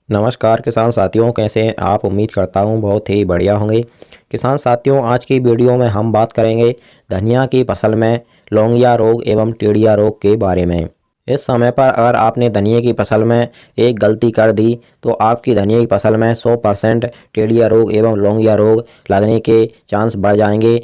नमस्कार किसान साथियों, कैसे हैं आप। उम्मीद करता हूं बहुत ही बढ़िया होंगे। किसान साथियों, आज की वीडियो में हम बात करेंगे धनिया की फसल में लौंगिया रोग एवं टिड्डिया रोग के बारे में। इस समय पर अगर आपने धनिया की फसल में एक गलती कर दी तो आपकी धनिया की फसल में 100% टिड्डिया रोग एवं लौंगिया रोग लगने के चांस बढ़ जाएंगे।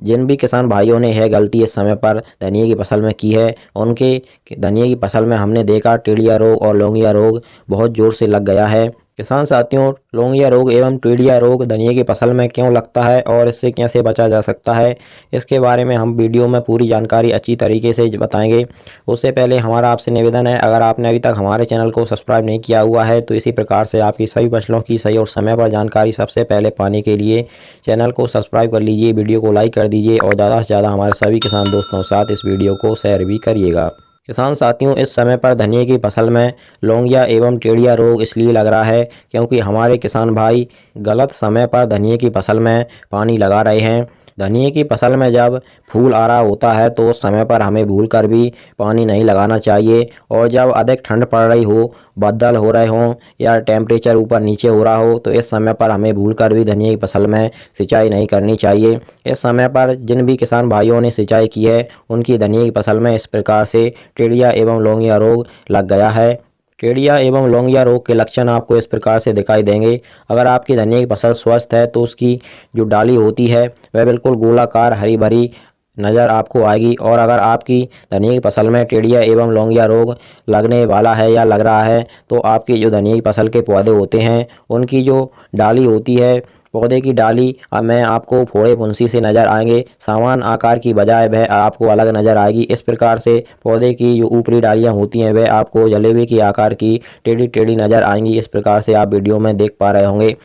जिन भी किसान भाइयों ने यह गलती इस समय पर धनिया की फसल में की है, उनके धनिया की फसल में हमने देखा टिड्डिया रोग और लौंगिया रोग बहुत जोर से लग गया है। किसान साथियों, लौंगिया रोग एवं टिड्डिया रोग धनिया की फसल में क्यों लगता है और इससे कैसे बचा जा सकता है, इसके बारे में हम वीडियो में पूरी जानकारी अच्छी तरीके से बताएंगे। उससे पहले हमारा आपसे निवेदन है, अगर आपने अभी तक हमारे चैनल को सब्सक्राइब नहीं किया हुआ है तो इसी प्रकार से आपकी सभी फसलों की सही और समय पर जानकारी सबसे पहले पाने के लिए चैनल को सब्सक्राइब कर लीजिए, वीडियो को लाइक कर दीजिए और ज़्यादा से ज़्यादा हमारे सभी किसान दोस्तों के साथ इस वीडियो को शेयर भी करिएगा। किसान साथियों, इस समय पर धनिया की फसल में लौंगिया एवं टिड्डिया रोग इसलिए लग रहा है क्योंकि हमारे किसान भाई गलत समय पर धनिया की फसल में पानी लगा रहे हैं। धनिया की फसल में जब फूल आ रहा होता है तो उस समय पर हमें भूल कर भी पानी नहीं लगाना चाहिए, और जब अधिक ठंड पड़ रही हो, बादल हो रहे हों या टेम्परेचर ऊपर नीचे हो रहा हो तो इस समय पर हमें भूल कर भी धनिया की फसल में सिंचाई नहीं करनी चाहिए। इस समय पर जिन भी किसान भाइयों ने सिंचाई की है उनकी धनिया की फसल में इस प्रकार से टिड्डिया एवं लौंगिया रोग लग गया है। टिड्डिया एवं लौंगिया रोग के लक्षण आपको इस प्रकार से दिखाई देंगे। अगर आपकी धनिया की फसल स्वस्थ है तो उसकी जो डाली होती है वह बिल्कुल गोलाकार हरी भरी नज़र आपको आएगी, और अगर आपकी धनिया की फसल में टिड्डिया एवं लौंगिया रोग लगने वाला है या लग रहा है तो आपकी जो धनिया की फसल के पौधे होते हैं उनकी जो डाली होती है, पौधे की डाली में आपको फोड़े फुंसी से नज़र आएंगे। समान आकार की बजाय वह आपको अलग नज़र आएगी। इस प्रकार से पौधे की जो ऊपरी डालियां होती हैं वह आपको जलेबी की आकार की टेढ़ी टेढ़ी नज़र आएंगी। इस प्रकार से आप वीडियो में देख पा रहे होंगे।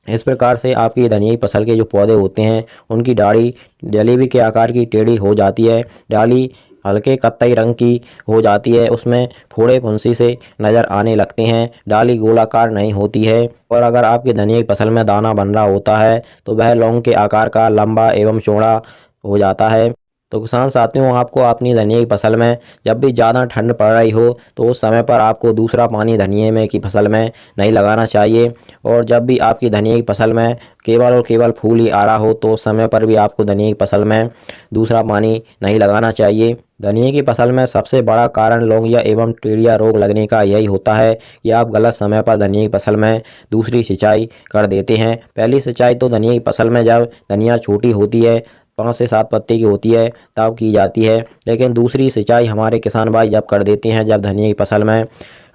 इस प्रकार से आपकी धनिया की फसल के जो पौधे होते हैं उनकी डाली जलेबी के आकार की टेढ़ी हो जाती है, डाली हल्के कत्थई रंग की हो जाती है, उसमें फोड़े फुंसी से नज़र आने लगते हैं, डाली गोलाकार नहीं होती है। और अगर आपकी धनिया की फसल में दाना बन रहा होता है तो वह लौंग के आकार का लंबा एवं चौड़ा हो जाता है। तो किसान साथियों, आपको अपनी धनिया की फसल में जब भी ज़्यादा ठंड पड़ रही हो तो उस समय पर आपको दूसरा पानी धनिया में की फसल में नहीं लगाना चाहिए, और जब भी आपकी धनिया की फसल में केवल और केवल फूल ही आ रहा हो तो उस समय पर भी आपको धनिया की फसल में दूसरा पानी नहीं लगाना चाहिए। धनिया की फसल में सबसे बड़ा कारण लौंगिया एवं टिड्डिया रोग लगने का यही होता है कि आप गलत समय पर धनिया की फसल में दूसरी सिंचाई कर देते हैं। पहली सिंचाई तो धनिया की फसल में जब धनिया छोटी होती है, 5 से 7 पत्ती की होती है, तब की जाती है, लेकिन दूसरी सिंचाई हमारे किसान भाई जब कर देते हैं जब धनिया की फसल में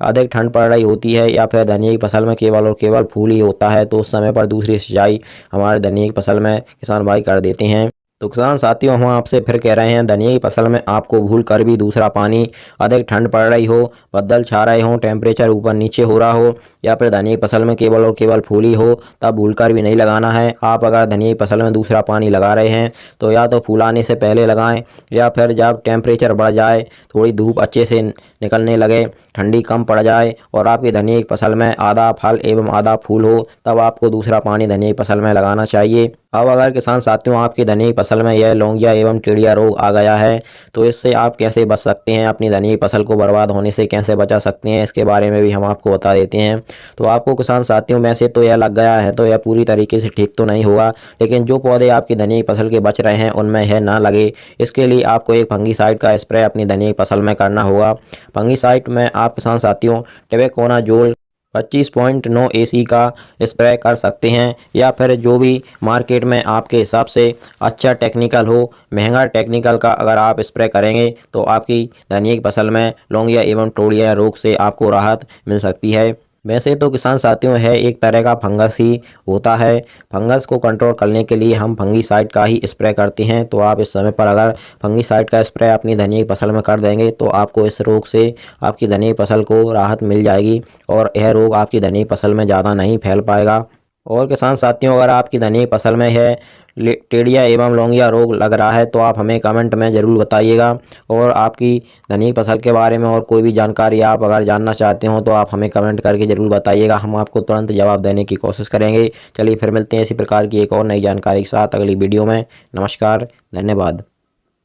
अधिक ठंड पड़ रही होती है या फिर धनिया की फसल में केवल और केवल फूल ही होता है तो उस समय पर दूसरी सिंचाई हमारे धनिया की फसल में किसान भाई कर देते हैं। तो किसान साथियों, हम आपसे फिर कह रहे हैं, धनिया की फसल में आपको भूल कर भी दूसरा पानी, अधिक ठंड पड़ रही हो, बादल छा रहे हों, टेम्परेचर ऊपर नीचे हो रहा हो या फिर धनिया की फसल में केवल और केवल फूल ही हो, तब भूल कर भी नहीं लगाना है। आप अगर धनिया की फसल में दूसरा पानी लगा रहे हैं तो या तो फूल आने से पहले लगाएं या फिर जब टेम्परेचर बढ़ जाए, थोड़ी धूप अच्छे से निकलने लगे, ठंडी कम पड़ जाए और आपकी धनिया की फसल में आधा फल एवं आधा फूल हो, तब आपको दूसरा पानी धनिया की फसल में लगाना चाहिए। अब अगर किसान साथियों आपकी धनिया की फसल में यह लौंगिया एवं टिड्डिया रोग आ गया है तो इससे आप कैसे बच सकते हैं, अपनी धनिया की फसल को बर्बाद होने से कैसे बचा सकते हैं, इसके बारे में भी हम आपको बता देते हैं। तो आपको किसान साथियों, में से तो यह लग गया है तो यह पूरी तरीके से ठीक तो नहीं होगा, लेकिन जो पौधे आपकी धनिया की फसल के बच रहे हैं उनमें यह ना लगे, इसके लिए आपको एक फंगीसाइड का स्प्रे अपनी धनिया की फसल में करना होगा। फंगीसाइड में आप किसान साथियों टेबेकोनाजोल 25.9 AC का स्प्रे कर सकते हैं, या फिर जो भी मार्केट में आपके हिसाब से अच्छा टेक्निकल हो, महंगा टेक्निकल का अगर आप स्प्रे करेंगे तो आपकी धनिया की फसल में लौंगिया एवं टिड्डिया रोग से आपको राहत मिल सकती है। वैसे तो किसान साथियों है एक तरह का फंगस ही होता है, फंगस को कंट्रोल करने के लिए हम फंगीसाइड का ही स्प्रे करते हैं। तो आप इस समय पर अगर फंगीसाइड का स्प्रे अपनी धनिया की फसल में कर देंगे तो आपको इस रोग से आपकी धनिया की फसल को राहत मिल जाएगी और यह रोग आपकी धनिया की फसल में ज़्यादा नहीं फैल पाएगा। और किसान साथियों, अगर आपकी धनिया की फसल में है टिड्डिया एवं लौंगिया रोग लग रहा है तो आप हमें कमेंट में ज़रूर बताइएगा, और आपकी धनिया की फसल के बारे में और कोई भी जानकारी आप अगर जानना चाहते हो तो आप हमें कमेंट करके ज़रूर बताइएगा, हम आपको तुरंत जवाब देने की कोशिश करेंगे। चलिए फिर मिलते हैं इसी प्रकार की एक और नई जानकारी के साथ अगली वीडियो में। नमस्कार, धन्यवाद।